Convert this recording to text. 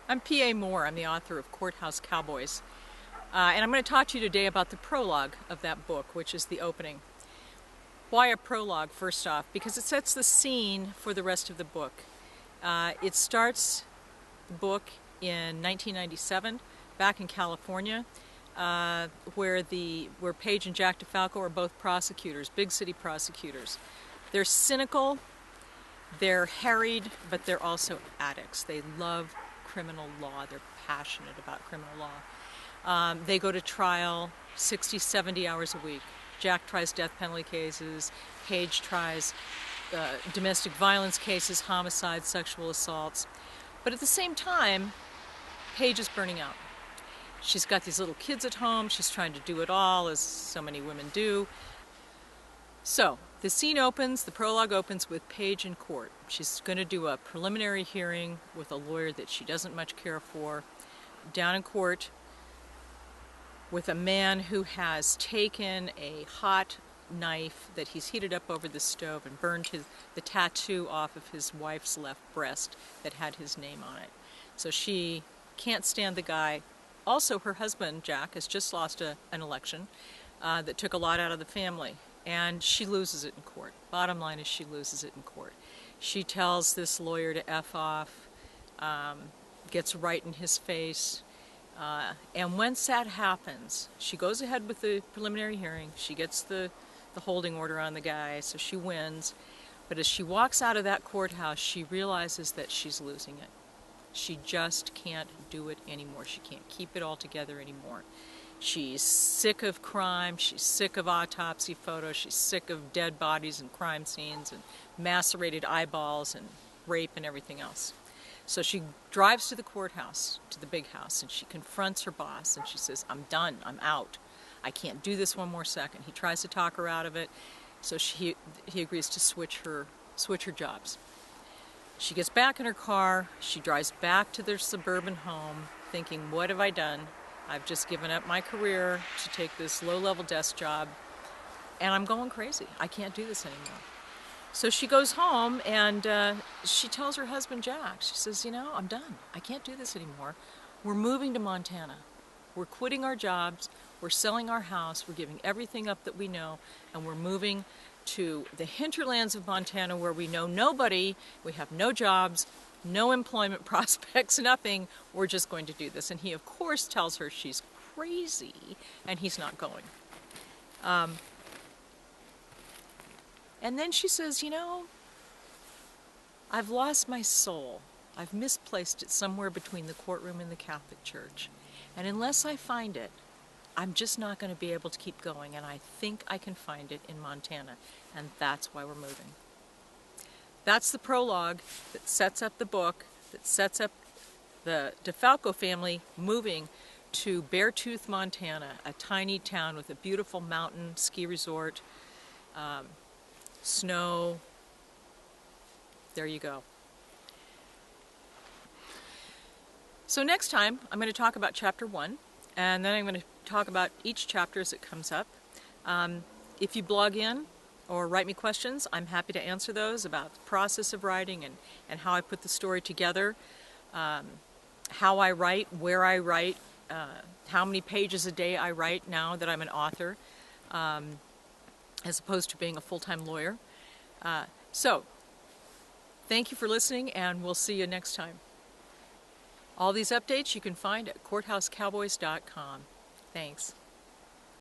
I'm P.A. Moore. I'm the author of Courthouse Cowboys. And I'm going to talk to you today about the prologue of that book, which is the opening. Why a prologue, first off? Because it sets the scene for the rest of the book. It starts the book in 1997, back in California, where Paige and Jack DeFalco are both prosecutors, big city prosecutors. They're cynical, they're harried, but they're also addicts. They love criminal law. They're passionate about criminal law. They go to trial 60, 70 hours a week. Jack tries death penalty cases. Paige tries domestic violence cases, homicides, sexual assaults. But at the same time, Paige is burning out. She's got these little kids at home. She's trying to do it all, as so many women do. So the scene opens, the prologue opens with Paige in court. She's going to do a preliminary hearing with a lawyer that she doesn't much care for, down in court with a man who has taken a hot knife that he's heated up over the stove and burned the tattoo off of his wife's left breast that had his name on it. So she can't stand the guy. Also, her husband, Jack, has just lost an election that took a lot out of the family. And she loses it in court. Bottom line is she loses it in court. She tells this lawyer to F off, gets right in his face. And once that happens, she goes ahead with the preliminary hearing. She gets the holding order on the guy, so she wins. But as she walks out of that courthouse, she realizes that she's losing it. She just can't do it anymore. She can't keep it all together anymore. She's sick of crime, she's sick of autopsy photos, she's sick of dead bodies and crime scenes and macerated eyeballs and rape and everything else. So she drives to the courthouse, to the big house, and she confronts her boss and she says, "I'm done, I'm out. I can't do this one more second." He tries to talk her out of it, so he agrees to switch her jobs. She gets back in her car, she drives back to their suburban home thinking, what have I done? I've just given up my career to take this low-level desk job, and I'm going crazy. I can't do this anymore. So she goes home, and she tells her husband, Jack, she says, I'm done. I can't do this anymore. We're moving to Montana. We're quitting our jobs. We're selling our house. We're giving everything up that we know, and we're moving to the hinterlands of Montana where we know nobody, we have no jobs, no employment prospects, nothing. We're just going to do this. And he, of course, tells her she's crazy, and he's not going. And then she says, I've lost my soul. I've misplaced it somewhere between the courtroom and the Catholic Church. And unless I find it, I'm just not going to be able to keep going. And I think I can find it in Montana. And that's why we're moving. That's the prologue that sets up the book, that sets up the DeFalco family moving to Beartooth, Montana, a tiny town with a beautiful mountain ski resort, snow. There you go. So next time, I'm going to talk about chapter 1, and then I'm going to talk about each chapter as it comes up. If you blog in or write me questions, I'm happy to answer those about the process of writing and how I put the story together, how I write, where I write, how many pages a day I write now that I'm an author, as opposed to being a full-time lawyer. So, thank you for listening, and we'll see you next time. All these updates you can find at courthousecowboys.com. Thanks.